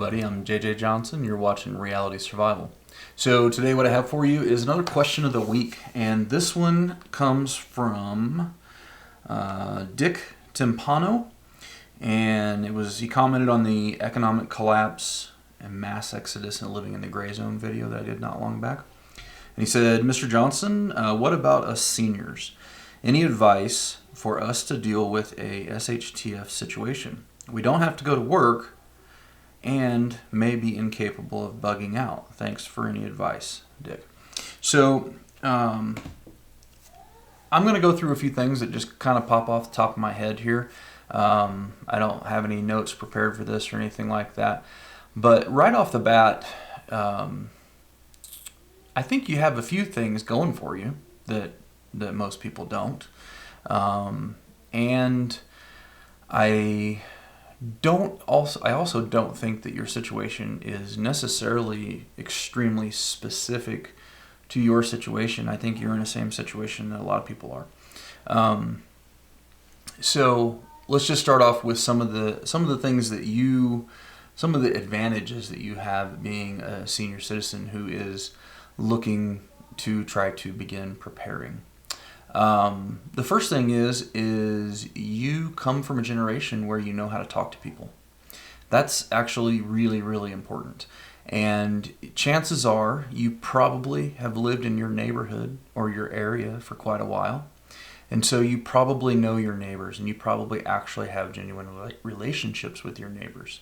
everybody. I'm JJ Johnson. You're watching Reality Survival. So today what I have for you is another question of the week. And this one comes from Dick Timpano. And he commented on the economic collapse and mass exodus and living in the gray zone video that I did not long back. And he said, Mr. Johnson, what about us seniors? Any advice for us to deal with a SHTF situation? We don't have to go to work and may be incapable of bugging out. Thanks for any advice, Dick. So I'm going to go through a few things that just kind of pop off the top of my head here. I don't have any notes prepared for this or anything like that. But right off the bat, I think you have a few things going for you that most people don't. And I also don't think that your situation is necessarily extremely specific to your situation. I think you're in the same situation that a lot of people are. So let's just start off with some of the things that some of the advantages that you have being a senior citizen who is looking to try to begin preparing. The first thing is you come from a generation where you know how to talk to people. That's actually really, really important. And chances are you probably have lived in your neighborhood or your area for quite a while. And so you probably know your neighbors and you probably actually have genuine relationships with your neighbors.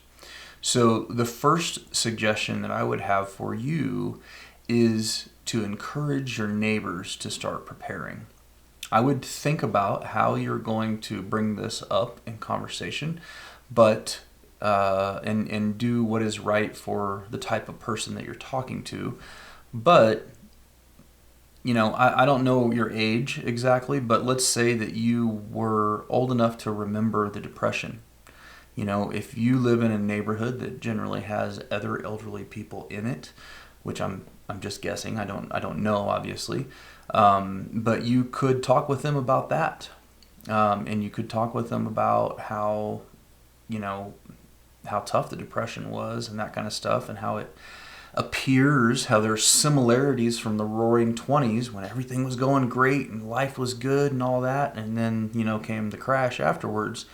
So the first suggestion that I would have for you is to encourage your neighbors to start preparing. I would think about how you're going to bring this up in conversation, but and do what is right for the type of person that you're talking to. But I don't know your age exactly, but let's say that you were old enough to remember the Depression. If you live in a neighborhood that generally has other elderly people in it, which I'm just guessing, I don't know obviously, but you could talk with them about that, and you could talk with them about how tough the Depression was and that kind of stuff, and how it appears how there's similarities from the Roaring '20s when everything was going great and life was good and all that, and then came the crash afterwards.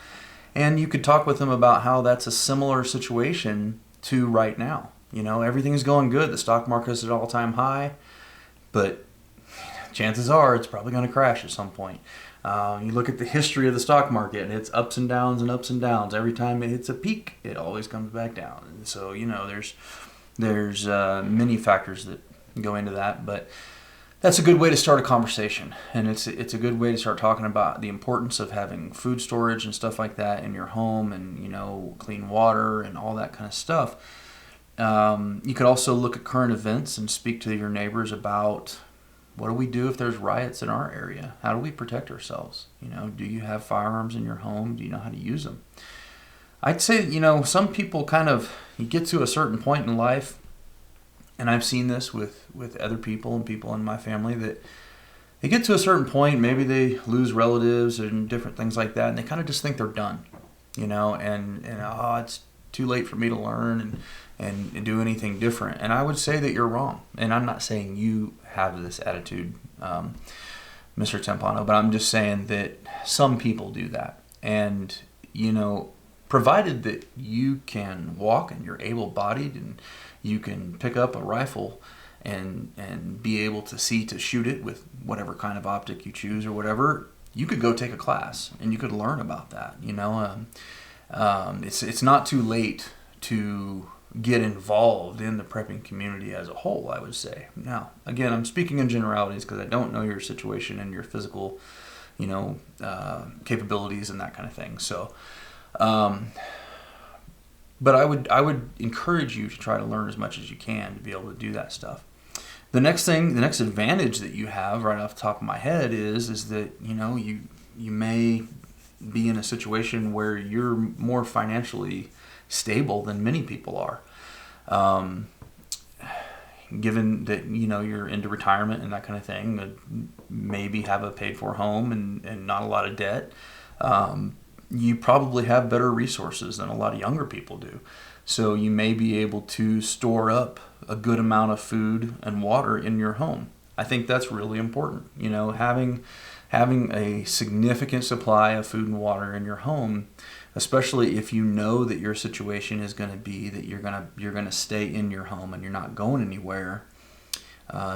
And you could talk with them about how that's a similar situation to right now. Everything's going good. The stock market is at all-time high, but chances are it's probably going to crash at some point. You look at the history of the stock market, and it's ups and downs and ups and downs. Every time it hits a peak, it always comes back down. And so, there's many factors that go into that, but that's a good way to start a conversation, and it's a good way to start talking about the importance of having food storage and stuff like that in your home, and clean water and all that kind of stuff. You could also look at current events and speak to your neighbors about what do we do if there's riots in our area? How do we protect ourselves? Do you have firearms in your home? Do you know how to use them? I'd say some people you get to a certain point in life. And I've seen this with other people and people in my family, that they get to a certain point, maybe they lose relatives and different things like that, and they kind of just think they're done, and it's too late for me to learn and do anything different. And I would say that you're wrong. And I'm not saying you have this attitude, Mr. Timpano, but I'm just saying that some people do that. And, provided that you can walk and you're able-bodied and you can pick up a rifle and be able to see to shoot it with whatever kind of optic you choose or whatever, you could go take a class and you could learn about that. It's not too late to get involved in the prepping community as a whole, I would say. Now, again, I'm speaking in generalities because I don't know your situation and your physical, capabilities and that kind of thing. So, but I would encourage you to try to learn as much as you can to be able to do that stuff. The next advantage that you have right off the top of my head is that you may be in a situation where you're more financially stable than many people are. Given that you're into retirement and that kind of thing, maybe have a paid for home and not a lot of debt. you probably have better resources than a lot of younger people do. So you may be able to store up a good amount of food and water in your home. I think that's really important. Having a significant supply of food and water in your home, especially if you know that your situation is going to be that you're going to stay in your home and you're not going anywhere.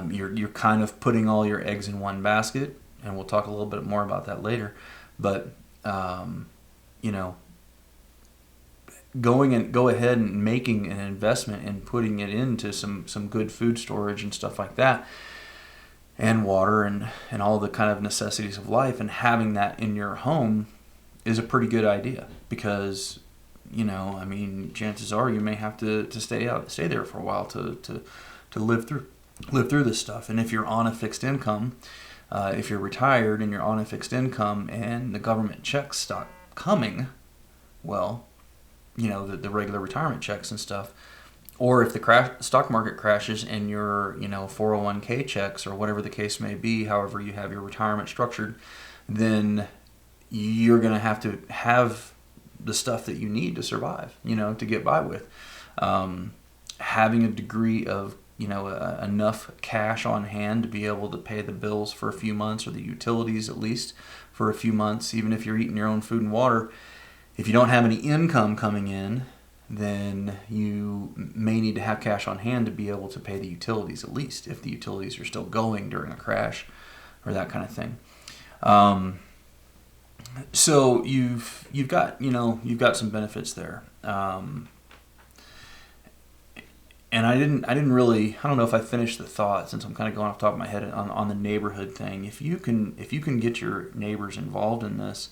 You're kind of putting all your eggs in one basket, and we'll talk a little bit more about that later. But go ahead and making an investment and putting it into some good food storage and stuff like that, and water and all the kind of necessities of life, and having that in your home is a pretty good idea, because chances are you may have to stay there for a while to live through this stuff. And if you're on a fixed income, if you're retired and you're on a fixed income and the government checks stop coming, well, the regular retirement checks and stuff, or if the stock market crashes and your 401k checks or whatever the case may be, however you have your retirement structured, then you're going to have the stuff that you need to survive, to get by with. Having a degree of enough cash on hand to be able to pay the bills for a few months, or the utilities at least for a few months, even if you're eating your own food and water. If you don't have any income coming in, then you may need to have cash on hand to be able to pay the utilities, at least if the utilities are still going during a crash or that kind of thing. So you've got some benefits there. And I don't know if I finished the thought, since I'm kind of going off the top of my head on the neighborhood thing. If you can get your neighbors involved in this,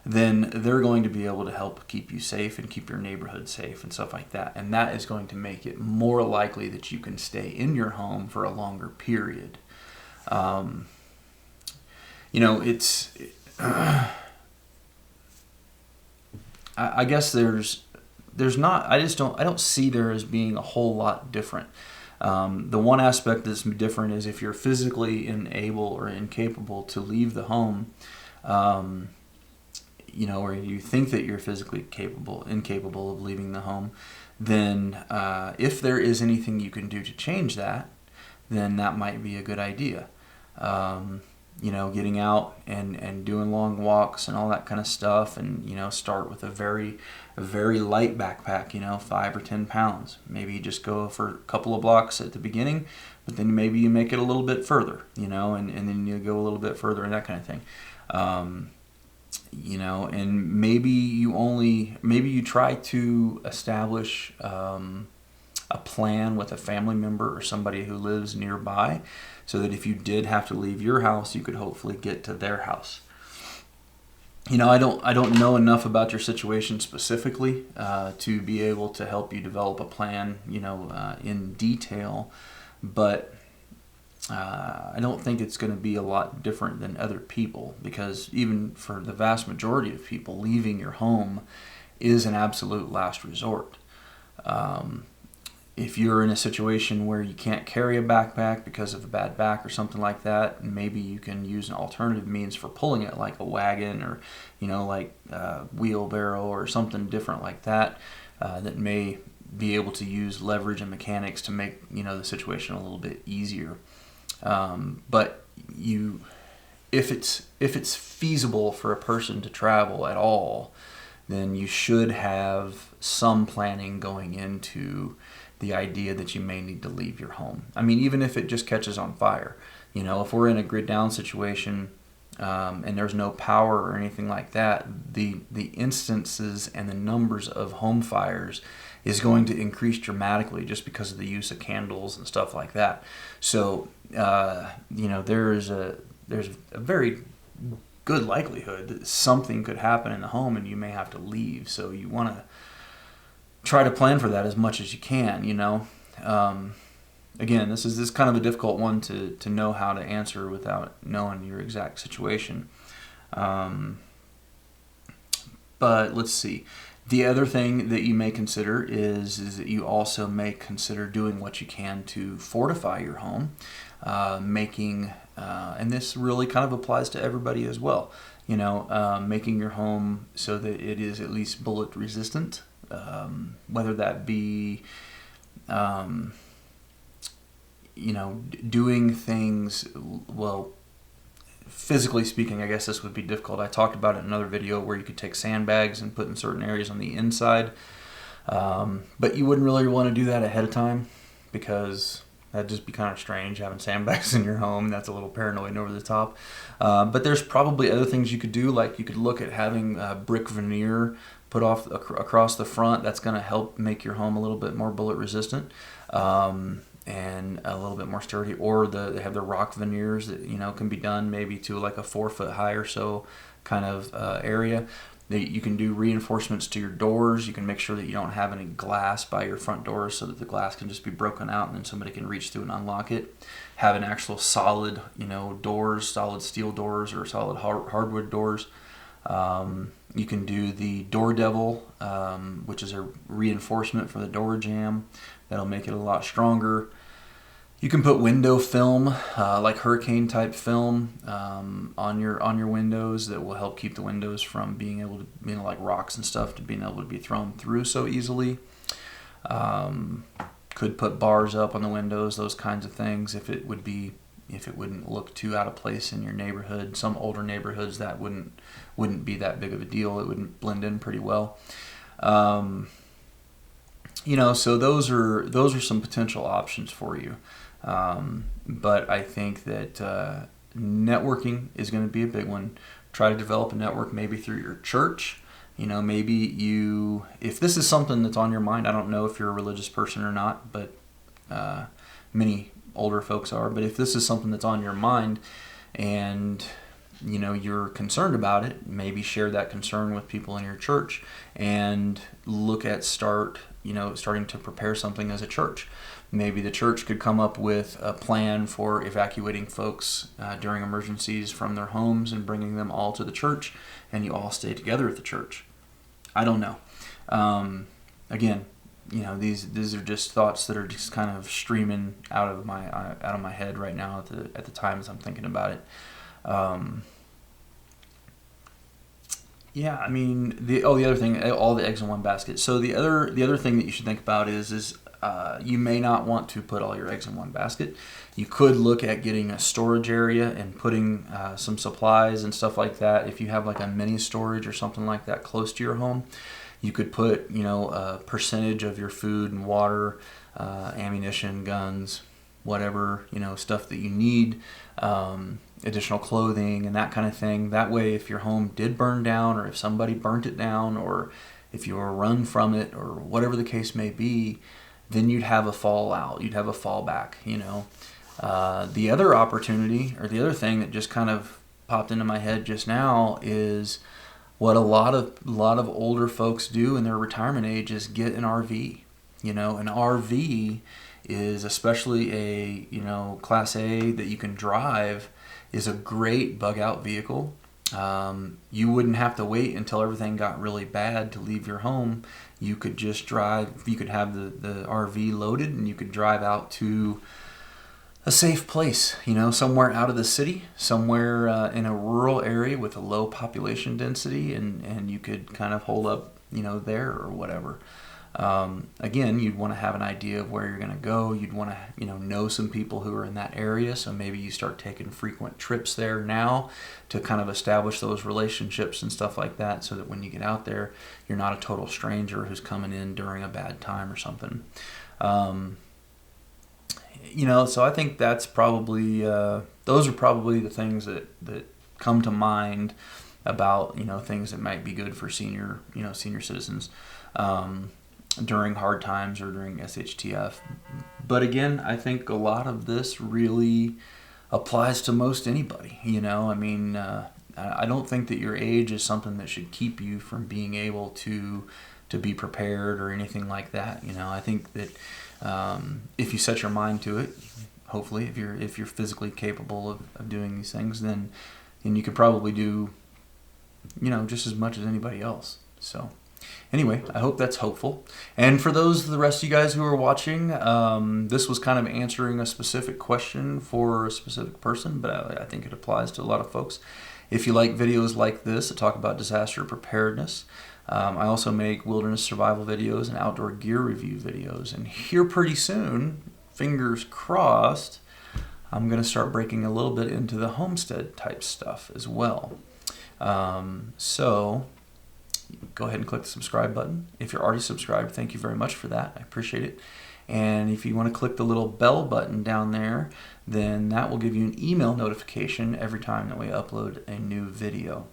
then they're going to be able to help keep you safe and keep your neighborhood safe and stuff like that. And that is going to make it more likely that you can stay in your home for a longer period. I guess I don't see there as being a whole lot different. The one aspect that's different is if you're physically unable or incapable to leave the home, or you think that you're physically incapable of leaving the home, then if there is anything you can do to change that, then that might be a good idea. Getting out and doing long walks and all that kind of stuff, and start with a very light backpack, 5 or 10 pounds. Maybe you just go for a couple of blocks at the beginning, but then maybe you make it a little bit further, and then you go a little bit further and that kind of thing. And maybe you try to establish a plan with a family member or somebody who lives nearby, so that if you did have to leave your house, you could hopefully get to their house. I don't know enough about your situation specifically to be able to help you develop a plan, in detail, but I don't think it's going to be a lot different than other people, because even for the vast majority of people, leaving your home is an absolute last resort. If you're in a situation where you can't carry a backpack because of a bad back or something like that, maybe you can use an alternative means for pulling it, like a wagon or, wheelbarrow or something different like that, that may be able to use leverage and mechanics to make, the situation a little bit easier. But if it's feasible for a person to travel at all, then you should have some planning going into the idea that you may need to leave your home. I mean, even if it just catches on fire, if we're in a grid down situation, and there's no power or anything like that, the instances and the numbers of home fires is going to increase dramatically just because of the use of candles and stuff like that. So, there's a very good likelihood that something could happen in the home and you may have to leave. So you want to try to plan for that as much as you can, Again, this is kind of a difficult one to know how to answer without knowing your exact situation. But let's see. The other thing that you may consider is that you also may consider doing what you can to fortify your home. making, and this really kind of applies to everybody as well, making your home so that it is at least bullet resistant, whether that be, doing things, well, physically speaking, I guess this would be difficult. I talked about it in another video where you could take sandbags and put in certain areas on the inside. But you wouldn't really want to do that ahead of time, because that'd just be kind of strange having sandbags in your home. That's a little paranoid and over the top. But there's probably other things you could do, like you could look at having brick veneer put off across the front. That's going to help make your home a little bit more bullet resistant. And a little bit more sturdy, or they have the rock veneers that can be done maybe to like a 4 foot high or so kind of area. You can do reinforcements to your doors. You can make sure that you don't have any glass by your front doors, so that the glass can just be broken out and then somebody can reach through and unlock it. Have an actual solid doors, solid steel doors or solid hardwood doors. You can do the door devil, which is a reinforcement for the door jamb. That'll make it a lot stronger. You can put window film, like hurricane type film, on your windows that will help keep the windows from being able to, like rocks and stuff, to being able to be thrown through so easily. Could put bars up on the windows, those kinds of things, if it wouldn't look too out of place in your neighborhood. Some older neighborhoods that wouldn't be that big of a deal. It wouldn't blend in pretty well. So those are some potential options for you. But I think that networking is going to be a big one. Try to develop a network maybe through your church. Maybe if this is something that's on your mind, I don't know if you're a religious person or not, but many older folks are. But if this is something that's on your mind and you're concerned about it, maybe share that concern with people in your church and look at starting to prepare something as a church. Maybe the church could come up with a plan for evacuating folks during emergencies from their homes and bringing them all to the church, and you all stay together at the church. I don't know. Again, these are just thoughts that are just kind of streaming out of my head right now at the time as I'm thinking about it. Yeah, I mean, the other thing, all the eggs in one basket. So the other thing that you should think about is you may not want to put all your eggs in one basket. You could look at getting a storage area and putting some supplies and stuff like that. If you have like a mini storage or something like that close to your home, you could put a percentage of your food and water, ammunition, guns, whatever stuff that you need. Additional clothing and that kind of thing. That way, if your home did burn down, or if somebody burnt it down, or if you were run from it, or whatever the case may be, then you'd have a fallout. You'd have a fallback. The other opportunity, or the other thing that just kind of popped into my head just now, is what a lot of older folks do in their retirement age is get an RV. An RV is, especially a Class A that you can drive, is a great bug out vehicle. You wouldn't have to wait until everything got really bad to leave your home. You could just drive. You could have the RV loaded, and you could drive out to a safe place, somewhere out of the city, somewhere in a rural area with a low population density, and you could kind of hold up, there or whatever. Again, you'd want to have an idea of where you're going to go. You'd want to, know some people who are in that area. So maybe you start taking frequent trips there now to kind of establish those relationships and stuff like that, so that when you get out there, you're not a total stranger who's coming in during a bad time or something. So I think that's probably, those are probably the things that come to mind about, things that might be good for senior citizens. During hard times or during SHTF. But again, I think a lot of this really applies to most anybody. I don't think that your age is something that should keep you from being able to be prepared or anything like that. I think that if you set your mind to it, hopefully, if you're physically capable of doing these things, then you could probably do, just as much as anybody else. So. Anyway, I hope that's hopeful. And for the rest of you guys who are watching, this was kind of answering a specific question for a specific person, but I think it applies to a lot of folks. If you like videos like this that talk about disaster preparedness, I also make wilderness survival videos and outdoor gear review videos. And here pretty soon, fingers crossed, I'm going to start breaking a little bit into the homestead type stuff as well. So go ahead and click the subscribe button. If you're already subscribed, thank you very much for that. I appreciate it. And if you want to click the little bell button down there, then that will give you an email notification every time that we upload a new video.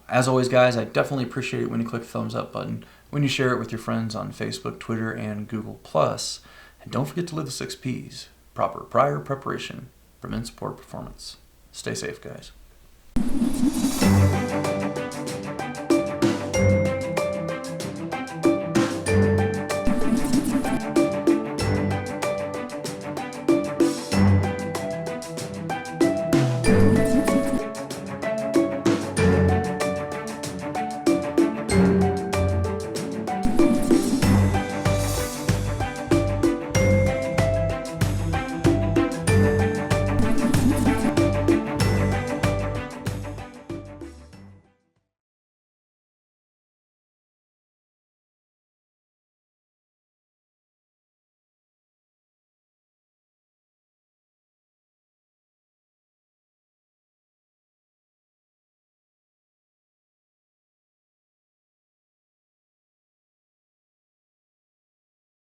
As always, guys, I definitely appreciate it when you click the thumbs up button, when you share it with your friends on Facebook, Twitter, and Google+. And don't forget to live the 6 Ps. Proper prior preparation prevents poor performance. Stay safe, guys.